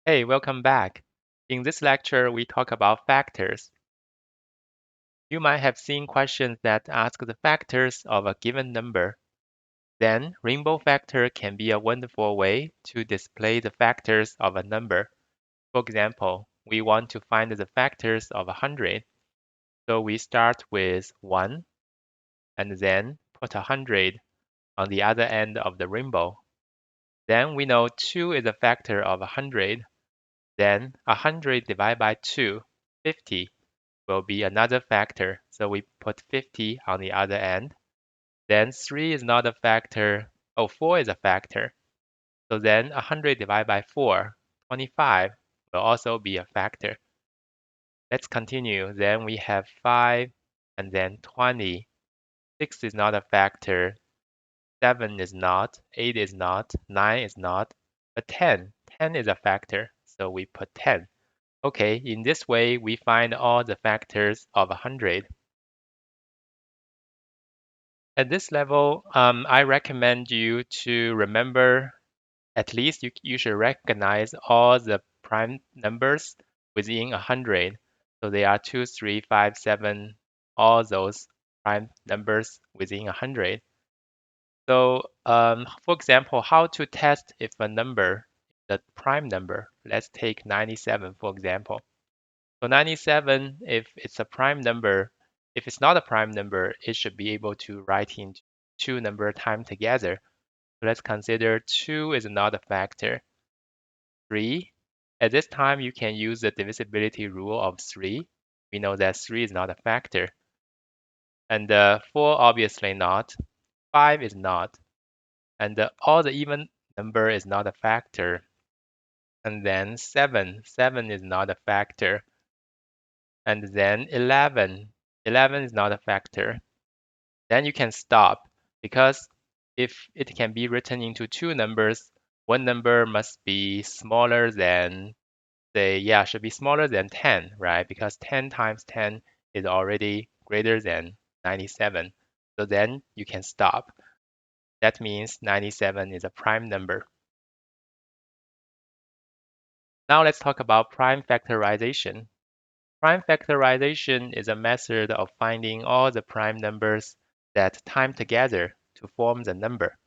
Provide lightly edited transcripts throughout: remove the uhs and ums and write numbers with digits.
Hey, welcome back. In this lecture, we talk about factors. You might have seen questions that ask the factors of a given number. Then, rainbow factor can be a wonderful way to display the factors of a number. For example, we want to find the factors of 100. So we start with 1 and then put 100 on the other end of the rainbow. Then we know 2 is a factor of 100. Then 100 divided by 2, 50, will be another factor. So we put 50 on the other end. Then 3 is not a factor. Oh, 4 is a factor. So then 100 divided by 4, 25, will also be a factor. Let's continue. Then we have 5 and then 20. 6 is not a factor. 7 is not. 8 is not. 9 is not. But 10 is a factor. So we put 10. Okay, in this way, we find all the factors of 100. At this level, I recommend you to remember, at least you should recognize all the prime numbers within 100. So they are 2, 3, 5, 7, all those prime numbers within 100. So, for example, how to test if a number, the prime number, let's take 97, for example. So 97, if it's a prime number, if it's not a prime number, it should be able to write in two number time together. So let's consider 2 is not a factor. 3, at this time, you can use the divisibility rule of 3. We know that 3 is not a factor. And 4, obviously not. 5 is not. And all the even number is not a factor. And then 7 is not a factor. And then 11 is not a factor. Then you can stop, because if it can be written into two numbers, one number must be smaller than, say, yeah, should be smaller than 10, right? Because 10 times 10 is already greater than 97. So then you can stop. That means 97 is a prime number. Now let's talk about prime factorization. Prime factorization is a method of finding all the prime numbers that time together to form the number.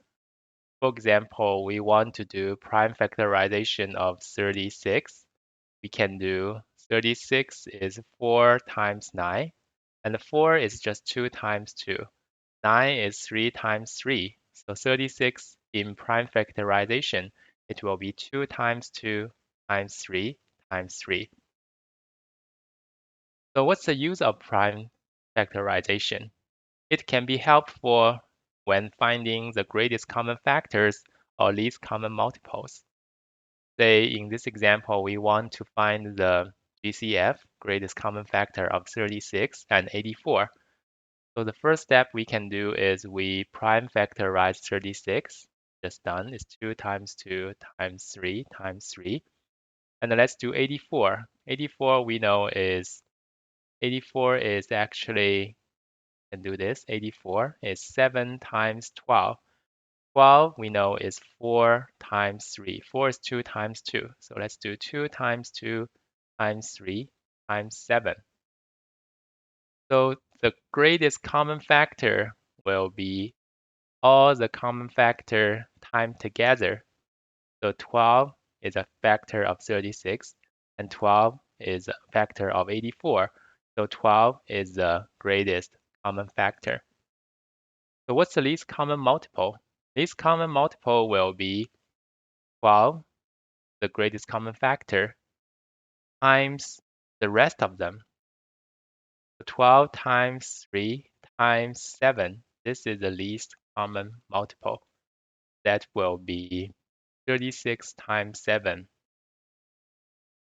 For example, we want to do prime factorization of 36. We can do 36 is 4 times 9, and 4 is just 2 times 2. 9 is 3 times 3. So 36 in prime factorization, it will be 2 times 2 times 3 times 3. So what's the use of prime factorization? It can be helpful when finding the greatest common factors or least common multiples. Say in this example, we want to find the GCF, greatest common factor of 36 and 84. So the first step we can do is we prime factorize 36. Just done. It's 2 times 2 times 3 times 3. And then let's do 84. 84 we know is 84 is actually, can do this. 84 is 7 times 12. 12 we know is 4 times 3. 4 is 2 times 2. So let's do 2 times 2 times 3 times 7. So the greatest common factor will be all the common factor times together. So 12 is a factor of 36, and 12 is a factor of 84. So 12 is the greatest common factor. So what's the least common multiple? Least common multiple will be 12, the greatest common factor, times the rest of them. So 12 times 3 times 7. This is the least common multiple. That will be 36 times 7,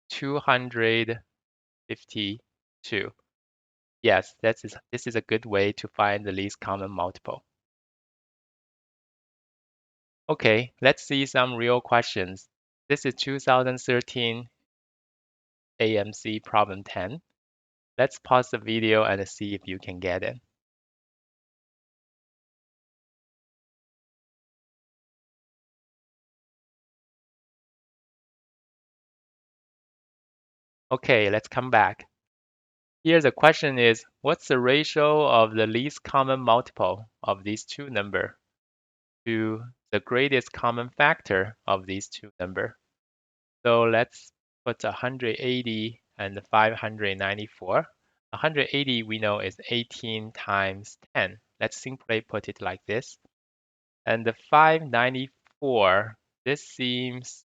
252. Yes, this is a good way to find the least common multiple. Okay, let's see some real questions. This is 2013 AMC Problem 10. Let's pause the video and see if you can get it. Okay, let's come back. Here the question is, what's the ratio of the least common multiple of these two numbers to the greatest common factor of these two numbers? So let's put 180 and 594. 180 we know is 18 times 10. Let's simply put it like this. And the 594, this seems,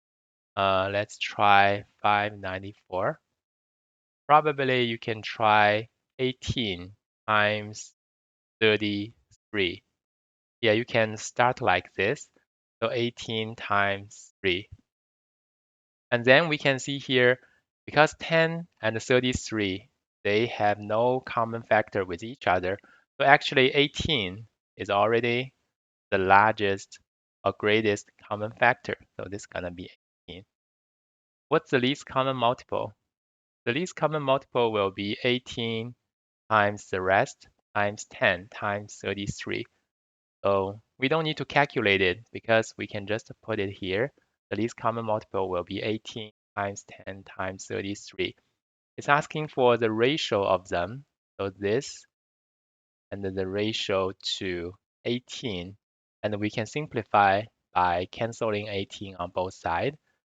let's try 594. Probably you can try 18 times 33. Yeah, you can start like this. So 18 times 3. And then we can see here, because 10 and 33, they have no common factor with each other. So actually 18 is already the largest or greatest common factor. So this is going to be 18. What's the least common multiple? The least common multiple will be 18 times the rest times 10 times 33. So we don't need to calculate it because we can just put it here. The least common multiple will be 18 times 10 times 33. It's asking for the ratio of them. So this and then the ratio to 18. And we can simplify by canceling 18 on both sides.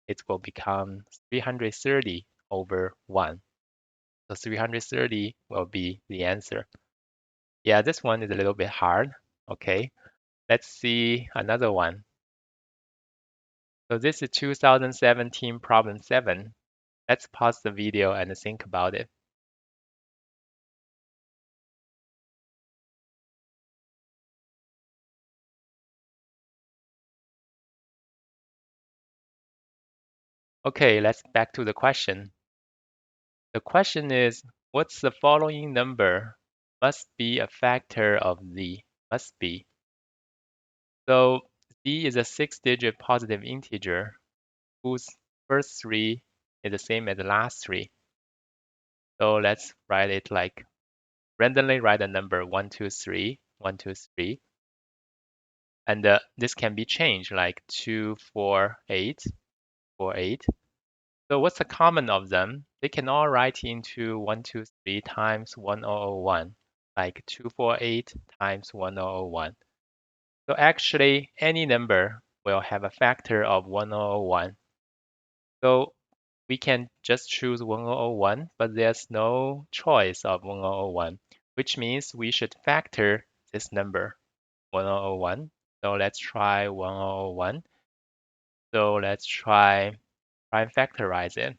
It will become 330 over 1. So 330 will be the answer. Yeah, this one is a little bit hard. Okay, let's see another one. So this is 2017 problem 7. Let's pause the video and think about it. Okay, let's back to the question. The question is, what's the following number must be a factor of z? Must be. So z is a 6-digit positive integer whose first 3 is the same as the last 3. So let's write it like randomly write a number 1, 2, 3, 1, 2, 3. And this can be changed like 2, 4, 8, 4, 8. So what's the common of them? They can all write into 1, 2, 3 times 1001, like 248 times 1001. So actually, any number will have a factor of 1001. So we can just choose 1001, but there's no choice of 1001, which means we should factor this number, 1001. So let's try 1001. So let's try prime factorize it.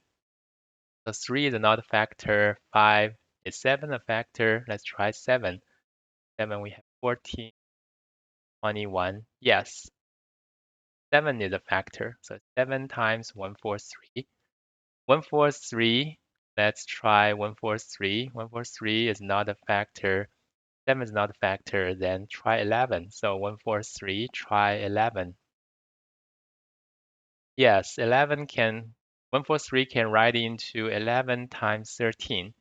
So 3 is not a factor, 5 is 7 a factor. Let's try 7. 7 we have 14, 21. Yes, 7 is a factor. So 7 times 143. 143, let's try 143. 143 is not a factor. 7 is not a factor, then try 11. So 143, try 11. Yes, 143 can write into 11 times 13.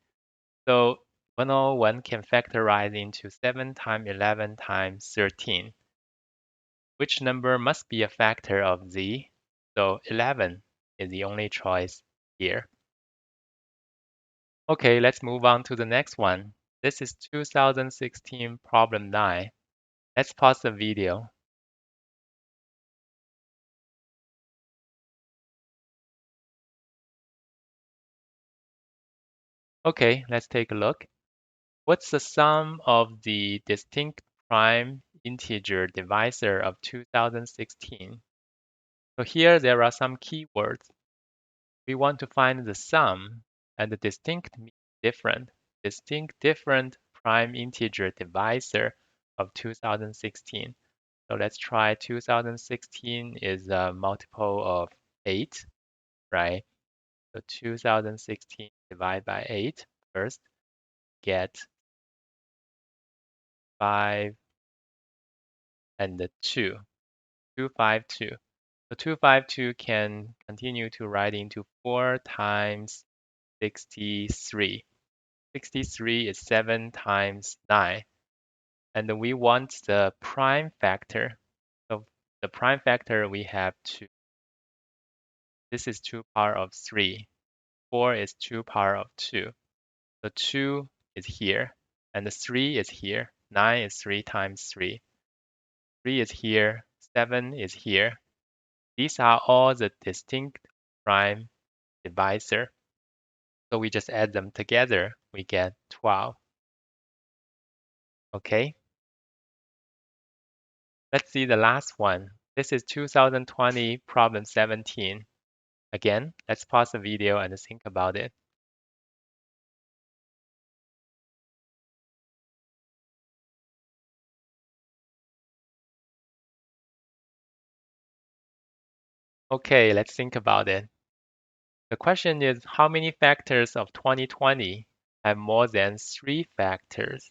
So 101 can factorize into 7 times 11 times 13. Which number must be a factor of z? So 11 is the only choice here. Okay, let's move on to the next one. This is 2016 problem 9. Let's pause the video. Okay, let's take a look. What's the sum of the distinct prime integer divisor of 2016? So here there are some keywords. We want to find the sum, and the distinct means different. Distinct different prime integer divisor of 2016. So let's try 2016 is a multiple of 8, right? So 2016 divided by 8 first, get 5 and the 2, 252. So 252 can continue to write into 4 times 63. 63 is 7 times 9. And we want the prime factor. So the prime factor we have 2. This is 2 power of 3. 4 is 2 power of 2. So 2 is here, and the 3 is here. 9 is 3 times 3. 3 is here, 7 is here. These are all the distinct prime divisor. So we just add them together, we get 12. Okay, let's see the last one. This is 2020 problem 17. Again, let's pause the video and think about it. Okay, let's think about it. The question is, how many factors of 2020 have more than 3 factors?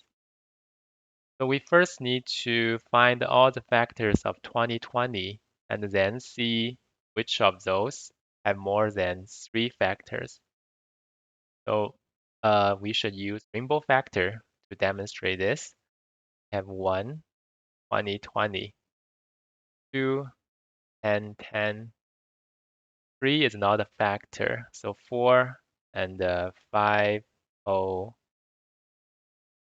So we first need to find all the factors of 2020 and then see which of those have more than 3 factors. So we should use rainbow factor to demonstrate this. We have 1, 20, 20, 2, 10, 10. 3 is not a factor, so 4 and 5, 0,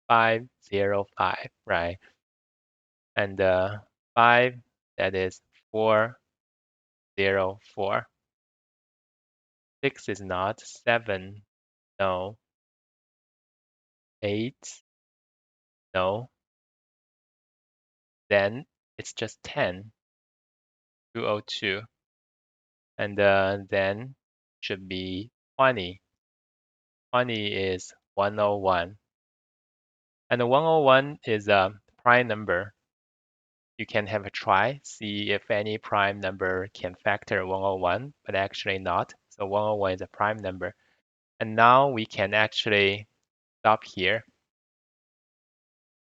5, 0, 5, right? And 5, that is 4, 0, 4. 6 is not, 7, no. 8, no. Then it's just 10, 202. And then should be 20. 20 is 101. And the 101 is a prime number. You can have a try, see if any prime number can factor 101, but actually not. So 101 is a prime number. And now we can actually stop here.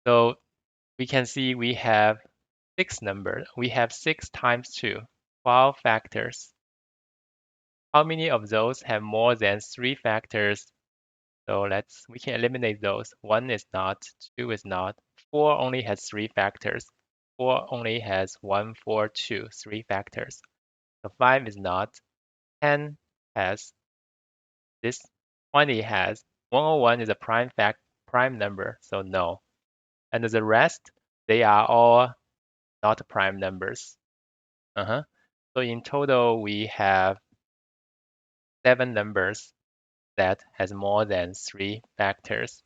So we can see we have 6 numbers. We have 6 times 2, 12 factors. How many of those have more than 3 factors? So we can eliminate those. 1 is not, 2 is not, 4 only has 3 factors. 4 only has 1, 4, 2, 3 factors. So 5 is not, 10 has, this 20 has, 101 is a prime number, so no. And the rest, they are all not prime numbers. So in total, we have 7 numbers that has more than 3 factors.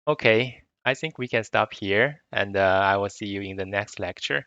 Okay, I think we can stop here, and I will see you in the next lecture.